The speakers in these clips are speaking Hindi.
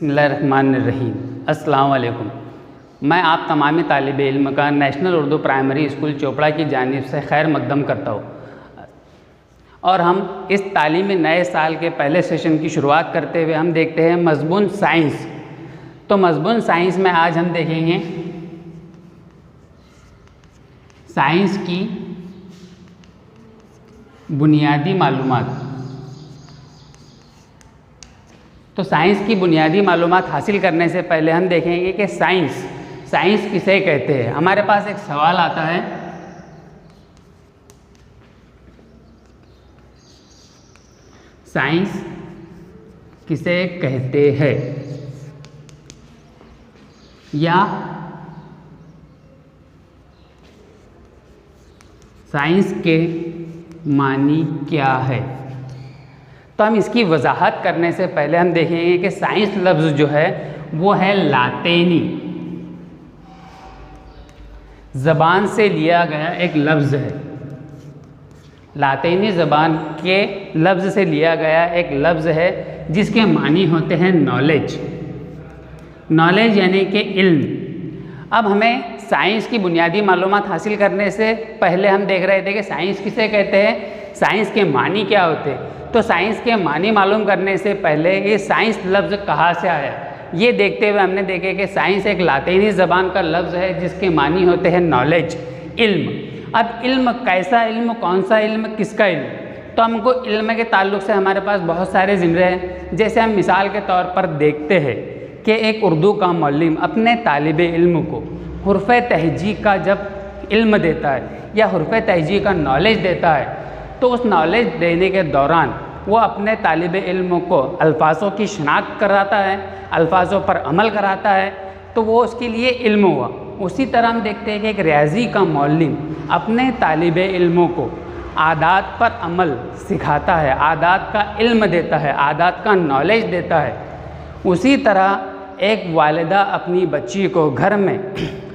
बिस्मिल्लाहिर्रहमानिर्रहीम। अस्सलाम वालेकुम। मैं आप तमामी तालिब इल्म का national Urdu primary school Chopra की जानिब से खैर मकदम करता हूँ। और हम इस तालीमी नए साल के पहले सेशन की शुरुआत करते हुए हम देखते हैं मज़मून साइंस। तो मज़मून साइंस में आज हम देखेंगे साइंस की बुनियादी मालूमात। तो साइंस की बुनियादी मालूमात हासिल करने से पहले हम देखेंगे कि साइंस किसे कहते हैं। हमारे पास एक सवाल आता है, साइंस किसे कहते हैं या साइंस के मानी क्या है। तो हम इसकी वजाहत करने से पहले हम देखेंगे कि साइंस लफ्ज़ जो है वो है लातीनी ज़बान से लिया गया एक लफ्ज़ है। लातीनी ज़बान के लफ्ज़ से लिया गया एक लफ्ज़ है जिसके मानी होते हैं नॉलेज यानी कि इल्म। अब हमें साइंस की बुनियादी मालूमात हासिल करने से पहले हम देख रहे थे कि साइंस किसे कहते हैं, साइंस के मानी क्या होते हैं। तो साइंस के मानी मालूम करने से पहले ये साइंस लफ्ज़ कहाँ से आया, ये देखते हुए हमने देखे कि साइंस एक लातीनी ज़बान का लफ्ज़ है जिसके मानी होते हैं नॉलेज, इल्म। अब इल्म कैसा इल्म, कौन सा इल्म, किसका इल्म। तो हमको इल्म के ताल्लुक़ से हमारे पास बहुत सारे ज़िम्रे हैं। जैसे हम मिसाल के तौर पर देखते हैं कि एक उर्दू का मौलिम अपने तालिब इल्म को हुर्फ़ तहजी का जब इल्म देता है या हुर्फ़ तहजी का नॉलेज देता है, तो उस नॉलेज देने के दौरान वो अपने तालिब इल्म को अल्फाज़ों की शनाख्त कराता है, अल्फाज़ों पर अमल कराता है, तो वो उसके लिए इल्म हुआ। उसी तरह हम देखते हैं कि एक रियाजी का मौलिम अपने तालिब इल्मों को आदात पर अमल सिखाता है, आदात का इल्म देता है, आदात का नॉलेज देता है। उसी तरह एक वालिदा अपनी बच्ची को घर में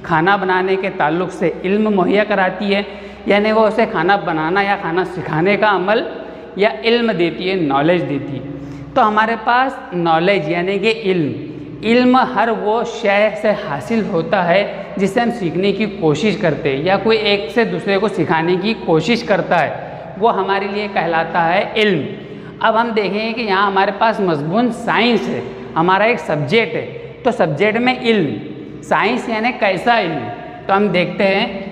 खाना बनाने के ताल्लुक़ से इल्म मुहैया कराती है, यानी वो उसे खाना बनाना या खाना सिखाने का अमल या इल्म देती है, नॉलेज देती है। तो हमारे पास नॉलेज यानी कि इल्म हर वो शय से हासिल होता है जिसे हम सीखने की कोशिश करते हैं या कोई एक से दूसरे को सिखाने की कोशिश करता है, वो हमारे लिए कहलाता है इल्म। अब हम देखेंगे कि यहाँ हमारे पास मज़मून साइंस है, हमारा एक सब्जेक्ट है। तो सब्जेक्ट में इल्म, साइंस यानी कैसा इल्म। तो हम देखते हैं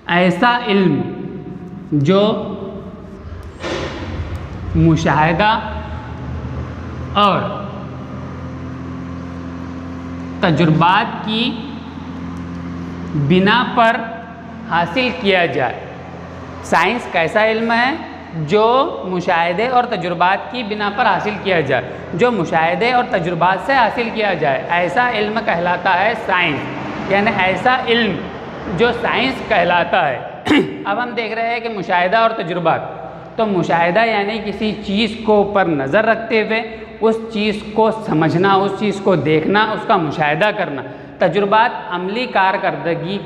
ऐसा इल्म जो मुशाहिदा और तजुर्बात की बिना पर हासिल किया जाए। साइंस कैसा इल्म है जो मुशाहिदे और तजुर्बात की बिना पर हासिल किया जाए, जो मुशाहिदे और तजुर्बात से हासिल किया जाए, ऐसा इल्म कहलाता है साइंस, यानी ऐसा इल्म जो साइंस कहलाता है। अब हम देख रहे हैं कि मुशाहिदा और तजुर्बात। तो मुशाहिदा यानी किसी चीज़ को पर नज़र रखते हुए उस चीज़ को समझना, उस चीज़ को देखना, उसका मुशाहिदा करना। तजुर्बात अमली कारकर्दगी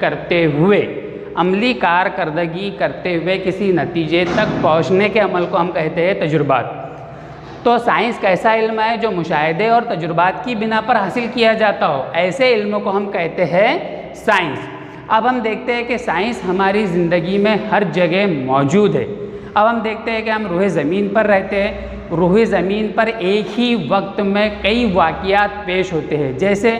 करते हुए किसी नतीजे तक पहुँचने के अमल को हम कहते हैं तजुर्बात। तो साइंस कैसा इल्म है जो मुशाहिदे और तजुर्बात की बिना पर हासिल किया जाता हो, ऐसे इल्म को हम कहते हैं साइंस। अब हम देखते हैं कि साइंस हमारी ज़िंदगी में हर जगह मौजूद है। अब हम देखते हैं कि हम रूह ज़मीन पर रहते हैं, रूह ज़मीन पर एक ही वक्त में कई वाक़ियात पेश होते हैं। जैसे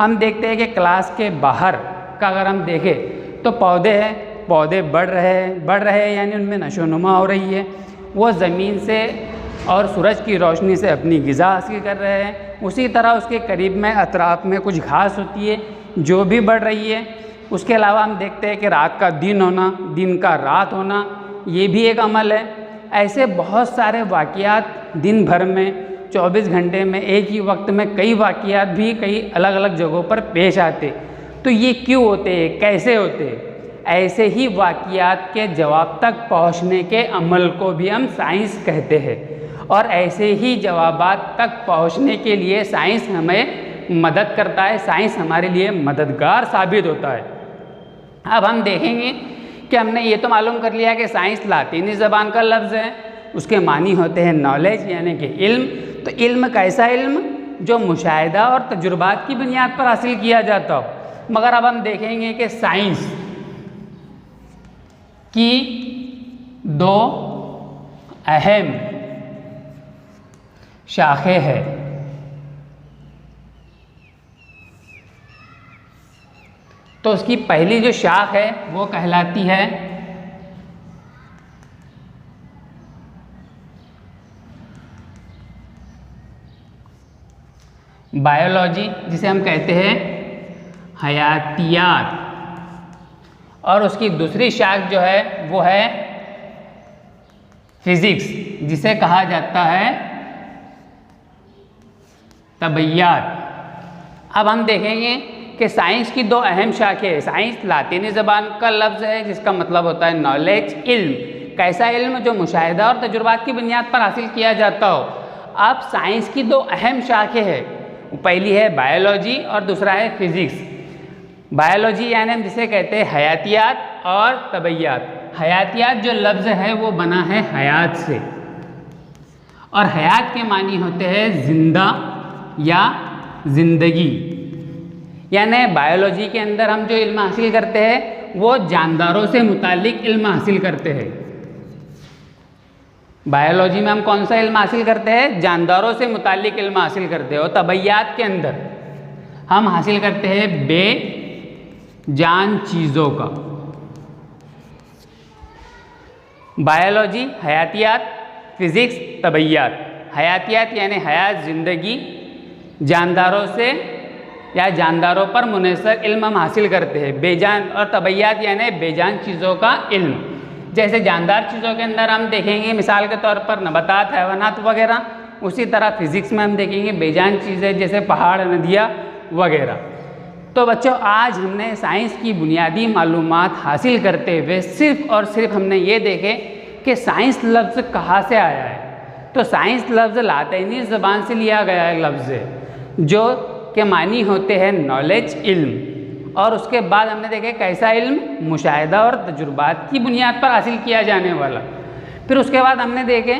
हम देखते हैं कि क्लास के बाहर का अगर हम देखें तो पौधे हैं, पौधे बढ़ रहे हैं यानी उनमें नशोनुमा हो रही है। वो ज़मीन से और सूरज की रोशनी से अपनी ग़िज़ा हासिल कर रहे हैं। उसी तरह उसके करीब में अतराफ़ में कुछ घास होती है जो भी बढ़ रही है। उसके अलावा हम देखते हैं कि रात का दिन होना, दिन का रात होना, ये भी एक अमल है। ऐसे बहुत सारे वाक़ियात दिन भर में 24 घंटे में एक ही वक्त में कई वाक़ियात भी कई अलग अलग जगहों पर पेश आते। तो ये क्यों होते हैं, कैसे होते हैं? ऐसे ही वाक़ियात के जवाब तक पहुँचने के अमल को भी हम साइंस कहते हैं। और ऐसे ही जवाबात तक पहुँचने के लिए साइंस हमें मदद करता है, साइंस हमारे लिए मददगार साबित होता है। अब हम देखेंगे कि हमने ये तो मालूम कर लिया कि साइंस लातीनी ज़बान का लफ्ज़ है, उसके मानी होते हैं नॉलेज यानी कि इल्म। तो इल्म कैसा इल्म? जो मुशाहिदा और तजुर्बात की बुनियाद पर हासिल किया जाता हो। मगर अब हम देखेंगे कि साइंस की दो अहम शाखें हैं। तो उसकी पहली जो शाख है वो कहलाती है बायोलॉजी, जिसे हम कहते हैं हयातियात। और उसकी दूसरी शाख जो है वो है फिजिक्स, जिसे कहा जाता है तबैयात। अब हम देखेंगे कि साइंस की दो अहम शाखें हैं। साइंस लातीनी ज़बान का लफ्ज़ है जिसका मतलब होता है नॉलेज, इल्म। कैसा इल्म? जो मुशाहिदा और तजुर्बात की बुनियाद पर हासिल किया जाता हो। अब साइंस की दो अहम शाखें हैं, पहली है बायोलॉजी और दूसरा है फिजिक्स। बायोलॉजी यानी हम जिसे कहते हैं हयातियात और तबैयात। हयातियात जो लफ्ज़ है वो बना है हयात से, और हयात के मानी होते हैं जिंदा या जिंदगी। यानी बायोलॉजी के अंदर हम जो इल्म हासिल करते हैं वो जानदारों से मुतालिक इल्म हासिल करते हैं। बायोलॉजी में हम कौन सा इल्म हासिल करते हैं? जानदारों से मुतालिक इल्म हासिल करते हो। तबैयात के अंदर हम हासिल करते हैं बेजान चीज़ों का। Biology, हयातियात, physics, तबैयात। हयातियात यानी हयात, ज़िंदगी, जानदारों से या जानदारों पर मुनहसर इल्म हम हासिल करते हैं। बेजान और तबैयात यानी बेजान चीज़ों का इल्म। जैसे जानदार चीज़ों के अंदर हम देखेंगे मिसाल के तौर पर नबातात, हैवानात वगैरह। उसी तरह फिज़िक्स में हम देखेंगे बेजान चीज़ें जैसे पहाड़, नदियाँ वगैरह। तो बच्चों, आज हमने साइंस की बुनियादी मालूमात हासिल करते हुए सिर्फ़ और सिर्फ हमने ये देखे कि साइंस लफ्ज़ कहाँ से आया है। तो साइंस लफ्ज़ लातीनी ज़बान से लिया गया है लफ्ज़ है, जो के मानी होते हैं नॉलेज, इल्म। और उसके बाद हमने देखे कैसा इल्म? मुशाहिदा और तजुर्बात की बुनियाद पर हासिल किया जाने वाला। फिर उसके बाद हमने देखे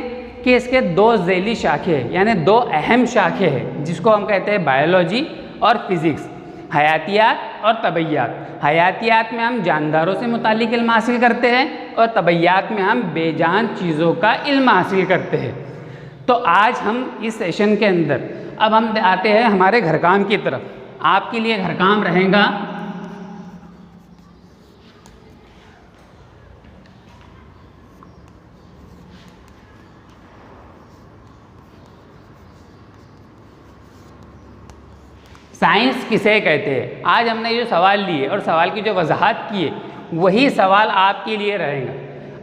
कि इसके दो ज़ैली शाखें यानी दो अहम शाखें हैं, जिसको हम कहते हैं बायोलॉजी और फिज़िक्स, हयातियात और तबैयात। हयातियात में हम जानदारों से मुतालिक इल्म हासिल करते हैं और तबैयात में हम बेजान चीज़ों का इल्म हासिल करते हैं। तो आज हम इस सेशन के अंदर अब हम आते हैं हमारे घर काम की तरफ। आपके लिए घर काम रहेगा साइंस किसे कहते हैं। आज हमने जो सवाल लिए और सवाल की जो वजाहत की है वही सवाल आपके लिए रहेगा।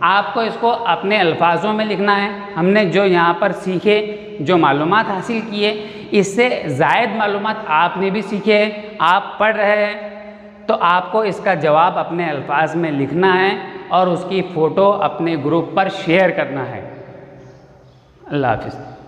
आपको इसको अपने अल्फाजों में लिखना है। हमने जो यहाँ पर सीखे, जो मालूमात हासिल किए, इससे ज़ायद मालूमात आपने भी सीखे हैं, आप पढ़ रहे हैं। तो आपको इसका जवाब अपने अल्फाज में लिखना है और उसकी फ़ोटो अपने ग्रुप पर शेयर करना है। अल्लाह हाफ़िज़।